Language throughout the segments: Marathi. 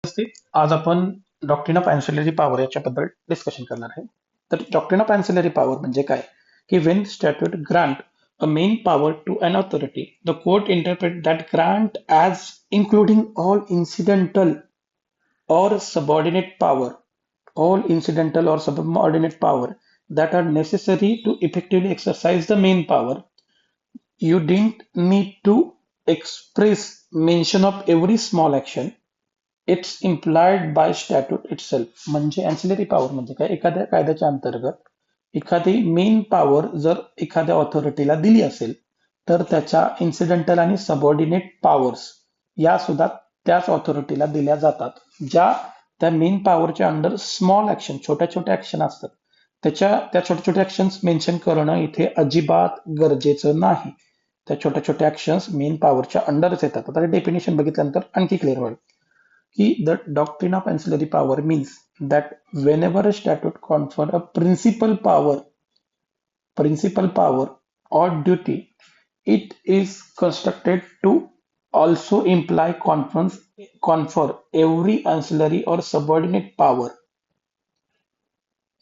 नमस्ते. आज आपण डॉक्ट्रिन ऑफ अँसिलरी पॉवर याच्याबद्दल डिस्कशन करणार आहे. तर डॉक्ट्रिन ऑफ अँसिलरी पॉवर म्हणजे काय? की when statute grant a main power to an authority, the court interpret that grant as including all incidental or subordinate power that are necessary to effectively exercise the main power. You didn't need to express mention of every small action. It's implied by statute itself. म्हणजे अँसिलरी पॉवर म्हणजे काय? एखाद्या कायद्याच्या अंतर्गत एखादी मेन पॉवर जर एखाद्या ऑथॉरिटीला दिली असेल तर त्याच्या इन्सिडेंटल आणि सबऑर्डिनेट पॉवर्स या सुद्धा त्याच ऑथॉरिटीला दिल्या जातात, ज्या त्या मेन पॉवरच्या अंडर स्मॉल ऍक्शन, छोट्या छोट्या ऍक्शन असतात. त्या छोट्या छोट्या ऍक्शन्स मेन्शन करणं इथे अजिबात गरजेचं नाही. त्या छोट्या छोट्या ऍक्शन्स मेन पॉवरच्या अंडरच येतात. आता डेफिनेशन बघितल्यानंतर आणखी क्लिअर होईल. The doctrine of ancillary power means that whenever a statute confer a principal power or duty, it is constructed to also imply confer every ancillary or subordinate power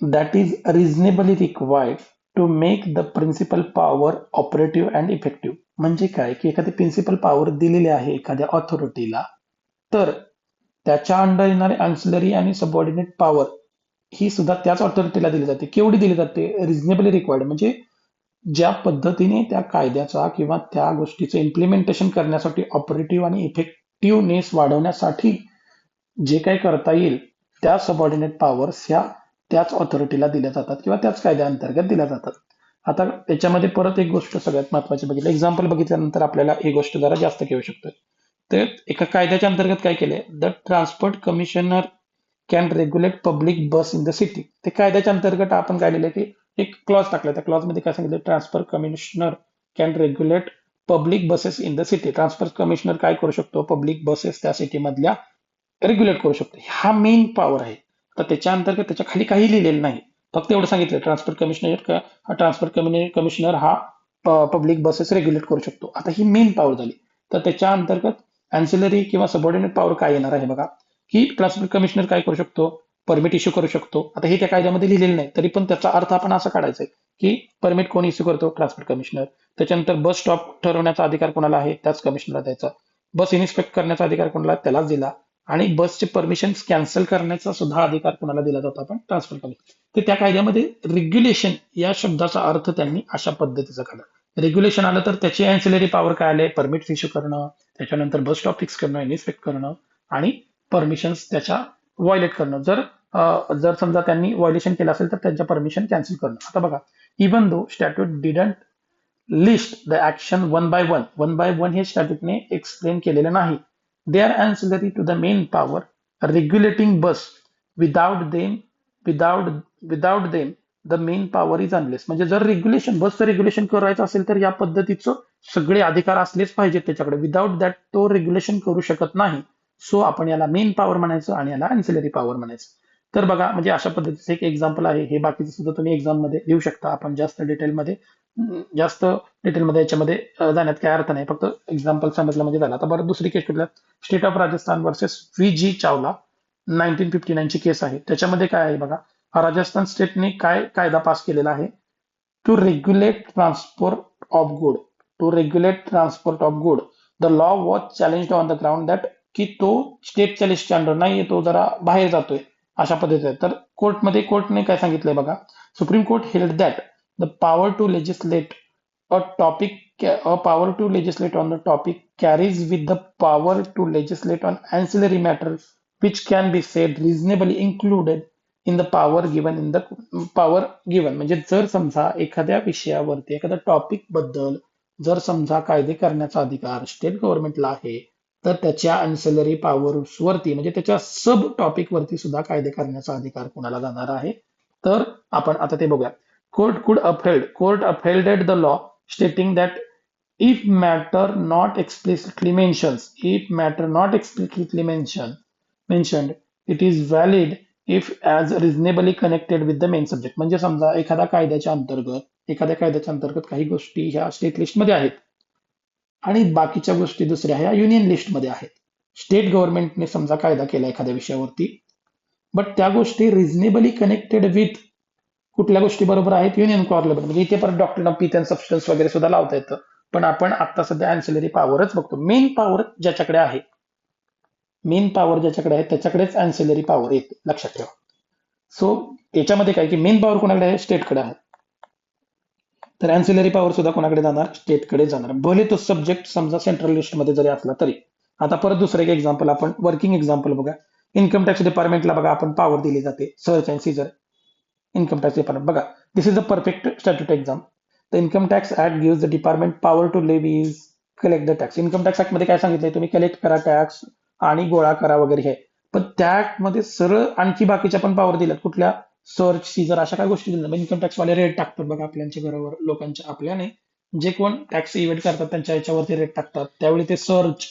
that is reasonably required to make the principal power operative and effective. म्हणजे काय की एखादी प्रिन्सिपल पॉवर दिलेली आहे एखाद्या ऑथॉरिटीला, तर त्याच्या अंडर येणारे अँसिलरी आणि सबऑर्डिनेट पॉवर ही सुद्धा त्याच ऑथॉरिटीला दिली जाते. केवढी दिली जाते? रिझनेबली रिक्वायर्ड, म्हणजे ज्या पद्धतीने त्या कायद्याचा किंवा त्या गोष्टीचं इम्प्लिमेंटेशन करण्यासाठी ऑपरेटिव्ह आणि इफेक्टिव्हनेस वाढवण्यासाठी जे काही करता येईल त्या सबऑर्डिनेट पॉवर्स ह्या त्याच ऑथॉरिटीला दिल्या जातात किंवा त्याच कायद्याअंतर्गत दिल्या जातात. आता त्याच्यामध्ये परत एक गोष्ट सगळ्यात महत्वाची बघितलं, एक्झाम्पल बघितल्यानंतर आपल्याला ही गोष्ट जरा जास्त कळू शकते. तर एका कायद्याच्या अंतर्गत काय केलंय? The transport commissioner can regulate public bus in the city. ते कायद्याच्या अंतर्गत आपण काय लिहिलंय की एक क्लॉज टाकलाय. त्या क्लॉज मध्ये काय सांगितलं? Transport commissioner can regulate public buses in the city. Transport commissioner काय करू शकतो? पब्लिक बसेस त्या सिटी मधल्या रेग्युलेट करू शकतो. हा मेन पॉवर आहे. तर त्याच्या अंतर्गत त्याच्या खाली काही लिहिलेलं नाही, फक्त एवढं सांगितलं ट्रान्सपोर्ट कमिशनर हा पब्लिक बसेस रेग्युलेट करू शकतो. आता ही मेन पॉवर झाली. तर त्याच्या अंतर्गत अँसिलरी किंवा सबऑर्डिनेट पॉवर काय येणार आहे बघा, की ट्रान्सपोर्ट कमिशनर काय करू शकतो? परमिट इश्यू करू शकतो. आता हे त्या कायद्यामध्ये लिहिलेलं नाही, तरी पण त्याचा अर्थ आपण असा काढायचा आहे की परमिट कोण इश्यू करतो? Transport commissioner. त्याच्यानंतर बस स्टॉप ठरवण्याचा अधिकार कोणाला आहे? त्याच कमिशनरला द्यायचा. बस इन्स्पेक्ट करण्याचा अधिकार कोणाला? त्यालाच दिला. आणि बसचे परमिशन कॅन्सल करण्याचा सुद्धा अधिकार कोणाला दिला जातो? आपण ट्रान्सपोर्ट कमिशनर. तर त्या कायद्यामध्ये रेग्युलेशन या शब्दाचा अर्थ त्यांनी अशा पद्धतीचा काढला. रेग्युलेशन आलं तर त्याची अँसिलरी पॉवर काय आले? परमिट इश्यू करणं, त्याच्यानंतर बस स्टॉप फिक्स करणं, इन्स्पेक्ट करणं आणि परमिशन्स त्याच्या व्हायलेट करणं. जर समजा त्यांनी व्हायलेशन केलं असेल तर त्यांच्या परमिशन कॅन्सल करणं. आता बघा, even though statute didn't list the action one by one हे स्टॅट्यूटने एक्सप्लेन केलेलं नाही. They are ancillary to the main power regulating bus. Without them without them the main power is useless. म्हणजे जर बसचं रेग्युलेशन करायचं असेल तर या पद्धतीचं सगळे अधिकार असलेच पाहिजेत त्याच्याकडे. विदाउट दॅट तो रेग्युलेशन करू शकत नाही. सो आपण याला मेन पॉवर म्हणायचं आणि याला अँसिलरी पॉवर म्हणायचं. तर बघा, म्हणजे अशा पद्धतीचं एक एक्झाम्पल आहे. हे बाकीचं सुद्धा तुम्ही एक्झाम मध्ये लिहू शकता. आपण जास्त डिटेलमध्ये याच्यामध्ये जाण्यात काय अर्थ नाही, फक्त एक्झाम्पल समजलं म्हणजे झालं. आता बरं, दुसरी केस कुठल्या? State of Rajasthan versus V Chawla 1959 ची केस आहे. त्याच्यामध्ये काय आहे बघा, राजस्थान स्टेटने काय कायदा पास केलेला आहे? To regulate transport of good. The law was challenge on the ground that की तो स्टेटच्या लिस्टच्या अंडर नाहीये, तो जरा बाहेर जातोय, अशा पद्धतीने. तर कोर्टने काय सांगितलंय बघा, supreme court held that the power to legislate a power to legislate on the topic carries with the power to legislate on ancillary matters which can be said reasonably included in the power given. म्हणजे जर समजा एखाद्या विषयावरती एखाद्या टॉपिक बद्दल जर समजा कायदे करण्याचा अधिकार स्टेट गव्हर्नमेंटला आहे, तर त्याच्या अँसिलरी पॉवर्स वरती म्हणजे त्याच्या सब टॉपिक वरती सुद्धा कायदे करण्याचा अधिकार कोणाला जाणार आहे? तर आपण आता ते बघूया. Court upheld the law stating that if matter not explicitly mentioned, it is valid if as reasonably connected with the main subject. म्हणजे समजा एखाद्या कायद्याच्या अंतर्गत काही गोष्टी ह्या स्टेट लिस्टमध्ये आहेत आणि बाकीच्या गोष्टी दुसऱ्या ह्या युनियन लिस्टमध्ये आहेत. स्टेट गव्हर्नमेंटने समजा कायदा केला एखाद्या विषयावरती, बट त्या गोष्टी रिझनेबली कनेक्टेड विथ कुठल्या गोष्टी बरोबर आहेत, युनियन कॉर्लेबल, म्हणजे इथे परत doctrine of pith and substance वगैरे सुद्धा लावता येतं. पण आपण आता सध्या अँसिलरी पॉवरच बघतो. मेन पॉवर ज्याच्याकडे आहे, मेन पॉवर ज्याच्याकडे आहे त्याच्याकडेच अँसिलरी पॉवर येते, लक्षात ठेवा. सो याच्यामध्ये काय की मेन पॉवर कोणाकडे आहे, स्टेटकडे आहे. तर अँसिलरी पॉवर सुद्धा कोणाकडे जाणार, स्टेटकडे जाणार, भले तो सब्जेक्ट समजा सेंट्रल लिस्टमध्ये जरी असला तरी. आता परत दुसरं एक एक्झाम्पल, आपण वर्किंग एक्झाम्पल बघा. इन्कम टॅक्स डिपार्टमेंटला बघा आपण पॉवर दिली जाते, search and seizure. Income tax department बघा, this is a perfect statute exam. The income tax act gives the department power to levy collect the tax. Income tax act मध्ये काय सांगितलंय, तुम्ही कलेक्ट करा टॅक्स आणि गोळा करा वगैरे हे. पण त्या ऍक्ट मध्ये सरळ आणखी बाकीच्या पण पॉवर दिल्यात, कुठल्या, सर्च सीजर, अशा काय गोष्टी दिल्या. इन्कम टॅक्स वाले रेट टाकतात बघा आपल्याच्या घरावर, लोकांच्या, आपल्याने जे कोण टॅक्स इव्हेंट करतात त्यांच्या याच्यावरती रेट टाकतात, त्यावेळी ते सर्च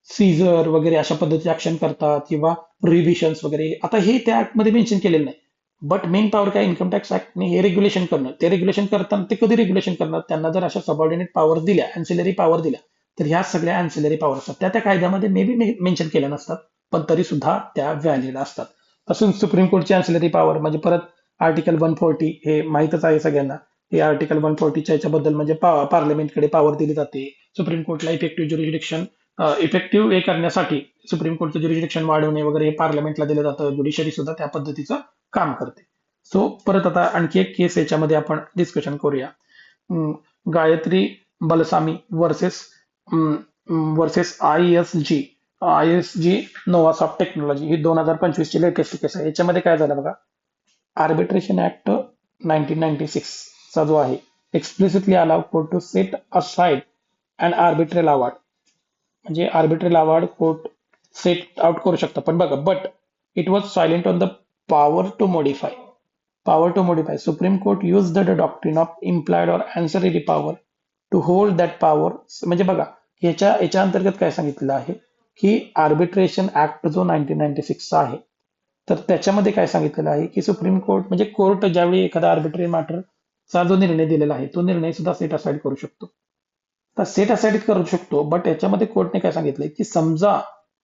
सीझर वगैरे अशा पद्धतीचे ऍक्शन करतात, किंवा रिव्हिशन्स वगैरे. आता हे त्या ऍक्ट मध्ये मेन्शन केलेलं नाही. बट मेन पॉवर काय, इन्कम टॅक्स ऍक्टने हे रेग्युलेशन करणं. ते रेग्युलेशन करताना ते कधी रेग्युलेशन करणार, त्यांना जर अशा सबऑर्डिनेट पॉवर दिल्या, अँसिलरी पॉवर दिल्या, तर ह्या सगळ्या अँसिलरी पॉवर असतात त्या त्या कायद्यामध्ये मे बी मेन्शन केल्या नसतात, पण तरी सुद्धा त्या व्हॅलिड असतात. तसंच सुप्रीम कोर्टची अँसिलरी पॉवर म्हणजे परत आर्टिकल 140, हे माहितच आहे सगळ्यांना. हे आर्टिकल 140च्या याच्याबद्दल म्हणजे पार्लमेंटकडे पॉवर दिली जाते. सुप्रीम कोर्टला इफेक्टिव्ह ज्युरिडिक्शन, इफेक्टिव्ह हे करण्यासाठी सुप्रीम कोर्टचं ज्युरिडिक्शन वाढवणे वगैरे हे पार्लमेंटला दिलं जातं. ज्युडिशरी सुद्धा त्या पद्धतीचं काम करते. सो परत आता आणखी एक केस याच्यामध्ये आपण डिस्कशन करूया. अं, Gayatri Balasamy versus versus I S G Novasoft technology, ही 2025 ची लेटेस्ट केस आहे. याच्यामध्ये काय झालं बघा, आर्बिट्रेशन ऍक्ट 1996 चा जो आहे, explicitly allow court to set aside and arbitral award. म्हणजे arbitral award court set out करू शकतं, पण बघा, but it was silent on the power to modify. Power to modify, supreme court use the doctrine of implied और ancillary power to hold that power. म्हणजे बघा, याच्या अंतर्गत काय सांगितलेलं आहे की आर्बिट्रेशन ऍक्ट जो 1996 चा आहे, तर त्याच्यामध्ये काय सांगितलेलं आहे की सुप्रीम कोर्ट म्हणजे कोर्ट ज्यावेळी एखादा आर्बिट्रेरी मॅटरचा जो निर्णय दिलेला आहे, तो निर्णय सुद्धा सेट असाइड करू शकतो. तर सेट असाइड करू शकतो, बट याच्यामध्ये कोर्टने काय सांगितलंय की समजा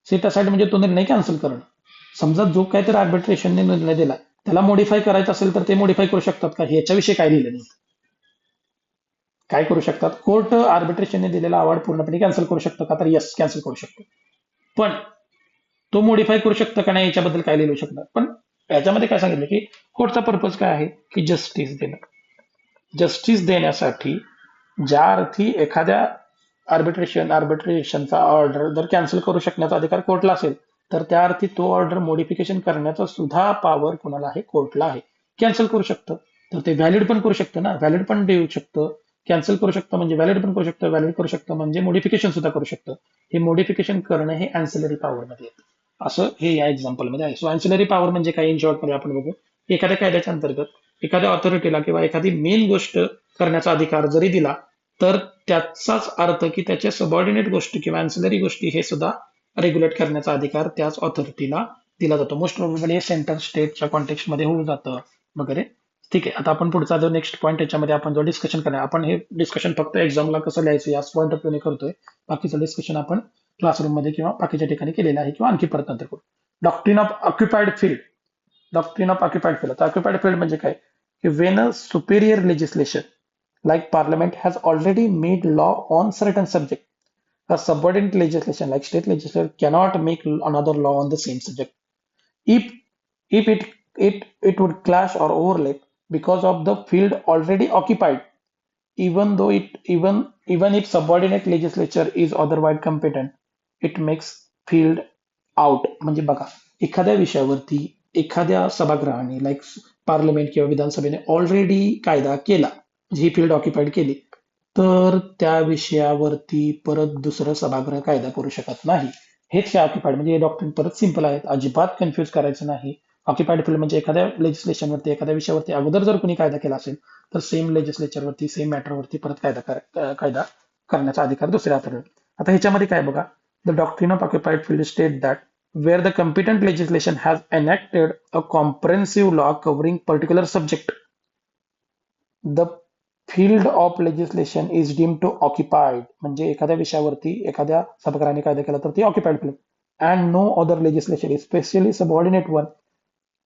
सेट असाइड म्हणजे तो निर्णय कॅन्सल करणं. समजा जो काहीतरी आर्बिट्रेशनने निर्णय दिला त्याला मॉडिफाय करायचं असेल तर ते मॉडिफाय करू शकतात का, ह्याच्याविषयी काय लिहिलं नाही. काय करू शकतात, कोर्ट आर्बिट्रेशनने दिलेला अवॉर्ड पूर्णपणे कॅन्सल करू शकतं का, तर यस, कॅन्सल करू शकतो. पण तो मॉडिफाय करू शकतं का नाही याच्याबद्दल काय लिहू शकणार. पण याच्यामध्ये काय सांगितलं की कोर्टचा पर्पज काय आहे की जस्टिस देणं. जस्टिस देण्यासाठी ज्या अर्थी एखाद्या आर्बिट्रेशनचा ऑर्डर जर कॅन्सल करू शकण्याचा अधिकार कोर्टला असेल, तर त्या अर्थी तो ऑर्डर मॉडिफिकेशन करण्याचा सुद्धा पॉवर कोणाला आहे, कोर्टला आहे. कॅन्सल करू शकतं, तर ते व्हॅलिड पण करू शकतं ना, व्हॅलिड पण देऊ शकतं. कॅन्सल करू शकतं म्हणजे व्हॅलिड पण करू शकतं, व्हॅलिड करू शकतं म्हणजे मॉडिफिकेशन सुद्धा करू शकतं. हे मॉडिफिकेशन करणं हे अँसिलरी पॉवरमध्ये येतं, असं हे या एक्झाम्पल मध्ये आहे. सो अँसिलरी पॉवर म्हणजे काय, इन शॉर्ट मध्ये आपण बघू, एखाद्या कायद्याच्या अंतर्गत एखाद्या ऑथॉरिटीला किंवा एखादी मेन गोष्ट करण्याचा अधिकार जरी दिला, तर त्याचाच अर्थ की त्याच्या सबऑर्डिनेट गोष्टी किंवा अँसिलरी गोष्टी हे सुद्धा रेग्युलेट करण्याचा अधिकार त्याच ऑथॉरिटीला दिला जातो. मोस्ट प्रोबेबली हे सेंटर स्टेटच्या कॉन्टेक्स्ट मध्ये होऊन जातं वगैरे. ठीक आहे, आता आपण पुढचा जो नेक्स्ट पॉईंट याच्यामध्ये आपण जो डिस्कशन करणार, आपण हे डिस्कशन फक्त एक्झामला कसं लिहायचं या पॉईंट ऑफ व्ह्यूने करतोय. बाकीचं डिस्कशन आपण क्लासरूम मध्ये किंवा बाकीच्या ठिकाणी केलेलं आहे, किंवा आणखी परत नंतर करू. Doctrine of occupied field. Doctrine of occupied field, occupied field म्हणजे काय की when a superior legislation like parliament has already made law on certain subject, a subordinate legislation like state legislature cannot make another law on the same subject if if it would clash or overlap because of the field already occupied, even though even if subordinate legislature is otherwise competent, it makes field out. म्हणजे बघा, एखाद्या विषयावरती एखाद्या सभागृहाने लाईक पार्लमेंट किंवा विधानसभेने ऑलरेडी कायदा केला, म्हणजे ही फील्ड ऑक्युपाईड केली, तर त्या विषयावरती परत दुसरं सभागृह कायदा करू शकत नाही. हेच काय ऑक्युपाईड म्हणजे, हे डॉक्टर परत सिंपल आहेत, अजिबात कन्फ्युज करायचं नाही. ऑक्युपाईड फील्ड म्हणजे एखाद्या लेजिस्लेशनवरती एखाद्या विषयावरती अगोदर जर कोणी कायदा केला असेल, तर सेम लेजिस्लेचरवरती सेम मॅटरवरती परत कायदा करण्याचा अधिकार दुसऱ्या हाताला. आता ह्याच्यामध्ये काय बघा, the doctrine of occupied field state that where the competent legislation has enacted a comprehensive law covering particular subject, the field of legislation is deemed to occupied म्हणजे एखाद्या विषयावरती एखाद्या सभागृहाने कायदा केला तर ती occupied field and no other legislation, especially subordinate one,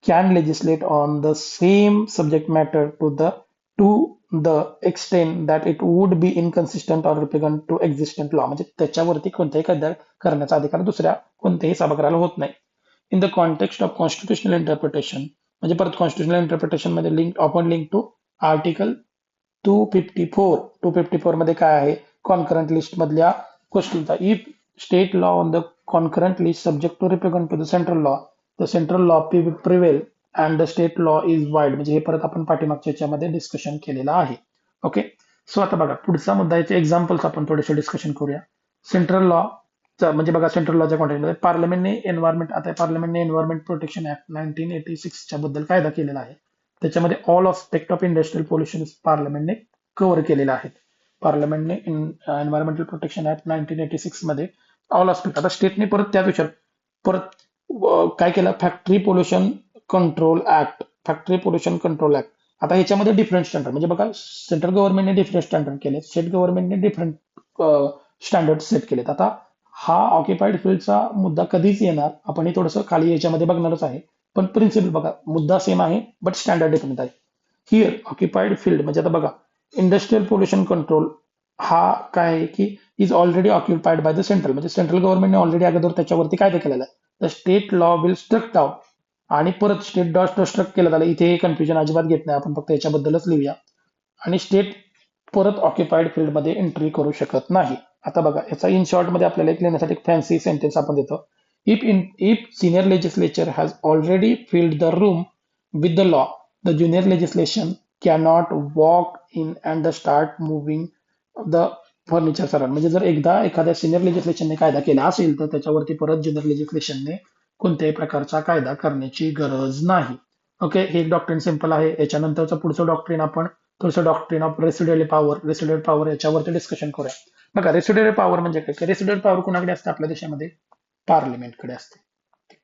can legislate on the same subject matter to the extent that it would be inconsistent or repugnant to existent law म्हणजे त्याच्यावरती कोणताही कायदा करण्याचा अधिकार दुसऱ्या कोणत्याही सभागृहाला होत नाही. In the context of constitutional interpretation म्हणजे परत कॉन्स्टिट्युशनल इंटरप्रिटेशन मध्ये लिंक टू आर्टिकल 254 मध्ये काय आहे कॉन्करंट लिस्ट मधल्या गोष्टींचा if state law on the concurrent list subject to represent to the central law the central law prevail and the state law is void म्हणजे हे परत आपण पाठीमागच्या याच्यामध्ये डिस्कशन केलेलं आहे. ओके, सो आता बघा पुढचा मुद्दा याचे एक्झाम्पल्स आपण थोडेसे डिस्कशन करूया. सेंट्रल लॉ म्हणजे बघा सेंट्रल लॉच्या कॉन्टेक्स्टमध्ये पार्लमेंटने एन्व्हायरमेंट प्रोटेक्शन ऍक्ट 1986 बद्दल कायदा केलेला आहे. त्याच्यामध्ये all aspect of industrial pollution पार्लमेंटने कव्हर केलेला आहे. पार्लमेंटने एन्व्हायरमेंटल प्रोटेक्शन ऍक्ट 1986 मध्ये ऑल ऑस्पेक्ट आता स्टेटने परत त्याच विषयात परत काय केलं फॅक्टरी पोल्युशन कंट्रोल ऍक्ट. आता ह्याच्यामध्ये डिफरंट स्टँडर्ड म्हणजे बघा सेंट्रल गव्हर्नमेंटने डिफरंट स्टँडर्ड केले, स्टेट गव्हर्नमेंटने डिफरंट स्टँडर्ड सेट केलेत. आता हा ऑक्युपाईड फील्डचा मुद्दा कधीच येणार आपण हे थोडंसं खाली याच्यामध्ये बघणारच आहे, पण प्रिन्सिपल बघा मुद्दा सेम आहे बट स्टँडर्ड डिफरंट आहे. हिअर ऑक्युपाईड फील्ड म्हणजे आता बघा इंडस्ट्रियल पोल्युशन कंट्रोल हा काय आहे की is already occupied by the central म्हणजे सेंट्रल गव्हर्नमेंटने ऑलरेडी अगोदर त्याच्यावरती कायदा केलेला आहे. The state law will struck down आणि परत स्टेट डॉट स्ट्रक केलं झालं इथे कन्फ्युजन अजिबात घेत नाही आपण फक्त याच्याबद्दलच लिहूया आणि स्टेट परत ऑक्युपाईड फील्ड मध्ये एंट्री करू शकत नाही. आता बघा याचा इन शॉर्ट मध्ये आपल्याला एक लिहिण्यासाठी फॅन्सी सेंटेन्स आपण देतो. If senior legislature has already filled the room with the law the junior legislation cannot walk in and the start moving the furniture surround म्हणजे जर एकदा एखाद्या सिनियर लेजिस्लेशनने कायदा केला असेल तर त्याच्यावरती परत ज्युनियर लेजिस्लेशनने कोणत्याही प्रकारचा कायदा करण्याची गरज नाही. ओके, हे एक डॉक्ट्रिन सिंपल आहे. याच्यानंतरचं पुढचं डॉक्ट्रिन आपण थोडंसं डॉक्ट्रिन ऑफ रेसिड्युअल पॉवर याच्यावरती डिस्कशन करूया. बघा रेसिड्युअल पॉवर म्हणजे काय, रेसिड्युअल पॉवर कुणाकडे असते आपल्या देशामध्ये पार्लिमेंटकडे असते.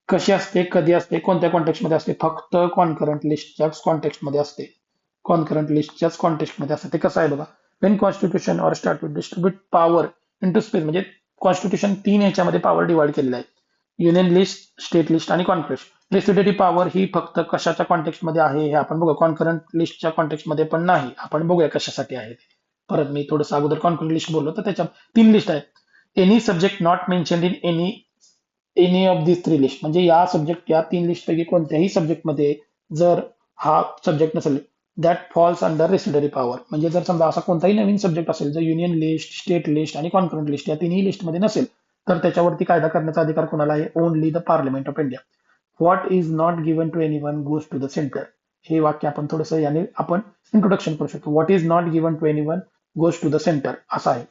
कशी असते, कधी असते, कोणत्या कॉन्टेक्स्ट मध्ये असते, फक्त कॉन्करंट लिस्टच्याच कॉन्टेक्स्ट मध्ये असते. कॉन्करंट लिस्टच्याच कॉन्टेक्स्ट मध्ये असते. ते कसं आहे बघा, when constitution or statute distribute power into space म्हणजे कॉन्स्टिट्यूशन 3 याच्यामध्ये पॉवर डिवाइड केलेला आहे. युनियन लिस्ट, स्टेट लिस्ट आणि कॉन्क्रेस्ट. रेसिड्युअरी पॉवर ही फक्त कशाच्या कॉन्टेक्स्ट मध्ये आहे हे आपण बघू. कॉन्करंट लिस्टच्या कॉन्टेक्स्ट मध्ये पण नाही. आपण बघूया कशासाठी आहे ते. परत मी थोडंसं अगोदर कॉन्करंट लिस्ट बोललो तर त्याच्या 3 लिस्ट आहेत. Any subject not mention in any of this 3 list म्हणजे या 3 लिस्ट पैकी कोणत्याही सब्जेक्ट मध्ये जर हा सब्जेक्ट नसेल दॅट फॉल्स अंडर रेसिड्युअरी पॉवर म्हणजे जर समजा असा कोणताही नवीन सब्जेक्ट असेल जर युनियन लिस्ट, स्टेट लिस्ट आणि कॉन्करंट लिस्ट या तिन्ही लिस्टमध्ये नसेल तर त्याच्यावरती कायदा करण्याचा अधिकार कोणाला आहे, only the parliament of India. What is not given to anyone goes to the centre. हे वाक्य आपण थोडंसं याने आपण इंट्रोडक्शन करू शकतो. What is not given to anyone goes to the centre असं आहे.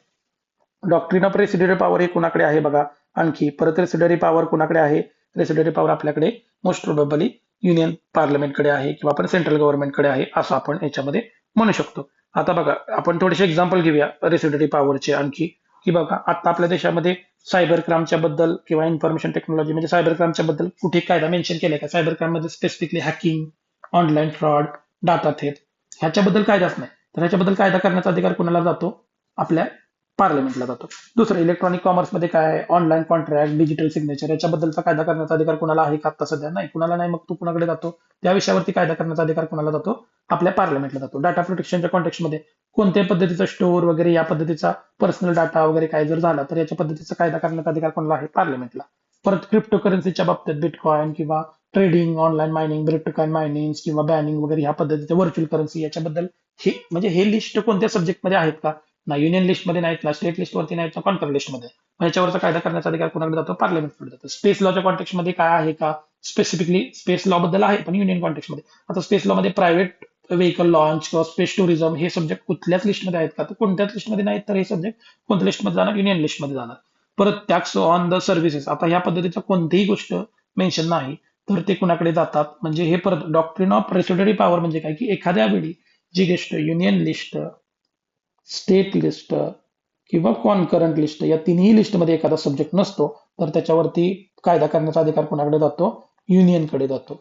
डॉक्ट्रिन ऑफ रेसिड्युअरी पॉवर हे कुणाकडे आहे बघा. आणखी परत रेसिड्युअरी पॉवर कुणाकडे आहे, रेसिड्युअरी पॉवर आपल्याकडे मोस्ट प्रोबेबली युनियन पार्लमेंटकडे आहे किंवा आपण सेंट्रल गव्हर्नमेंटकडे आहे असं आपण याच्यामध्ये म्हणू शकतो. आता बघा आपण थोडेसे एक्झाम्पल घेऊया रेसिड्युअरी पॉवरचे आणखी की बघा आता आपल्या देशामध्ये सायबर क्राईमच्या बद्दल किंवा इन्फॉर्मेशन टेक्नॉलॉजी म्हणजे सायबर क्राईमच्या बद्दल कुठे कायदा मेन्शन केलाय का. सायबर क्राईम मध्ये specifically hacking, online fraud, data theft ह्याच्याबद्दल कायदाच नाही. तर ह्याच्याबद्दल कायदा करण्याचा अधिकार कुणाला जातो, आपल्या पार्लमेंटला जातो. दुसरं इलेक्ट्रॉनिक कॉमर्स मध्ये काय आहे, ऑनलाईन कॉन्ट्रॅक्ट, डिजिटल सिग्नेचर याच्याबद्दलचा कायदा करण्याचा अधिकार कुणाला आहे का आता सध्या नाही, कुणाला नाही. मग तो कुणाकडे जातो, त्या विषयावरती कायदा करण्याचा अधिकार कुणाला जातो, आपल्या पार्लमेंटला जातो. डाटा प्रोटेक्शनच्या कॉन्टेक्स्ट मध्ये कोणत्याही पद्धतीचा स्टोअर वगैरे या पद्धतीचा पर्सनल डाटा वगैरे काय जर झाला तर याच्या पद्धतीचा कायदा करण्याचा अधिकार कोणाला आहे, पार्लमेंटला. परत क्रिप्टो करन्सीच्या बाबतीत बिटकॉइन किंवा trading, online mining, bitcoin mining किंवा बॅनिंग वगैरे ह्या पद्धतीचे व्हर्च्युअल करन्सी याच्याबद्दल हे म्हणजे हे लिस्ट कोणत्या सब्जेक्ट मध्ये आहेत का, ना युनियन लिस्ट मध्ये नाहीत, ना स्टेट लिस्ट वरती नाहीत, ना कॉन्करंट लिस्ट मध्ये. याच्यावरचा कायदा करण्याचा अधिकार कुणाकडे जातो, पार्लमेंटकडे जातो. स्पेस लॉच्या कॉन्टेक्स्ट मध्ये काय आहे का, स्पेसिफिकली स्पेस लॉ बद्दल आहे पण युनियन कॉन्टेक्स्ट मध्ये. आता स्पेस लॉ मध्ये प्रायव्हेट व्हेकल लॉन्च किंवा स्पेस टुरिझम हे सब्जेक्ट कुठल्याच लिस्टमध्ये आहेत का, तर कोणत्याच लिस्टमध्ये नाहीत. तर हे सब्जेक्ट कोणत्या लिस्टमध्ये जाणार, युनियन लिस्टमध्ये जाणार. परत टॅक्स ऑन द सर्व्हिसेस आता ह्या पद्धतीचं कोणतीही गोष्ट मेन्शन नाही तर ते कुणाकडे जातात. म्हणजे हे परत डॉक्ट्रिन ऑफ रेसिड्युअरी पॉवर म्हणजे काय की एखाद्या वेळी जी गोष्ट युनियन लिस्ट, स्टेट लिस्ट किंवा कॉन्करंट लिस्ट या तिन्ही लिस्टमध्ये एखादा सब्जेक्ट नसतो तर त्याच्यावरती कायदा करण्याचा अधिकार कुणाकडे जातो, युनियनकडे जातो.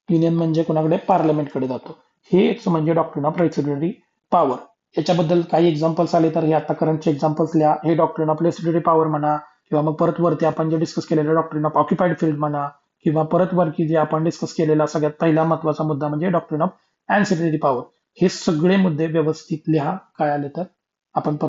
युनियन म्हणजे कुणाकडे, पार्लमेंटकडे जातो. हेच म्हणजे डॉक्ट्रिन ऑफ रेसिड्युअरी पॉवर. याच्याबद्दल काही एक्झाम्पल्स आले तर हे आता करंटचे एक्झाम्पल्स लिहा. हे डॉक्ट्रिन ऑफ रेसिड्युटरी पॉवर म्हणा, किंवा मग परत वरती आपण जे डिस्कस केलेलं डॉक्ट्रिन ऑफ ऑक्युपाइड फील्ड म्हणा, किंवा परत वरती जे आपण डिस्कस केलेला सगळ्यात पहिला महत्वाचा मुद्दा म्हणजे डॉक्ट्रिन ऑफ अँसिलरी पॉवर. हे सगळे मुद्दे व्यवस्थित लिहा. काय आले तर आपण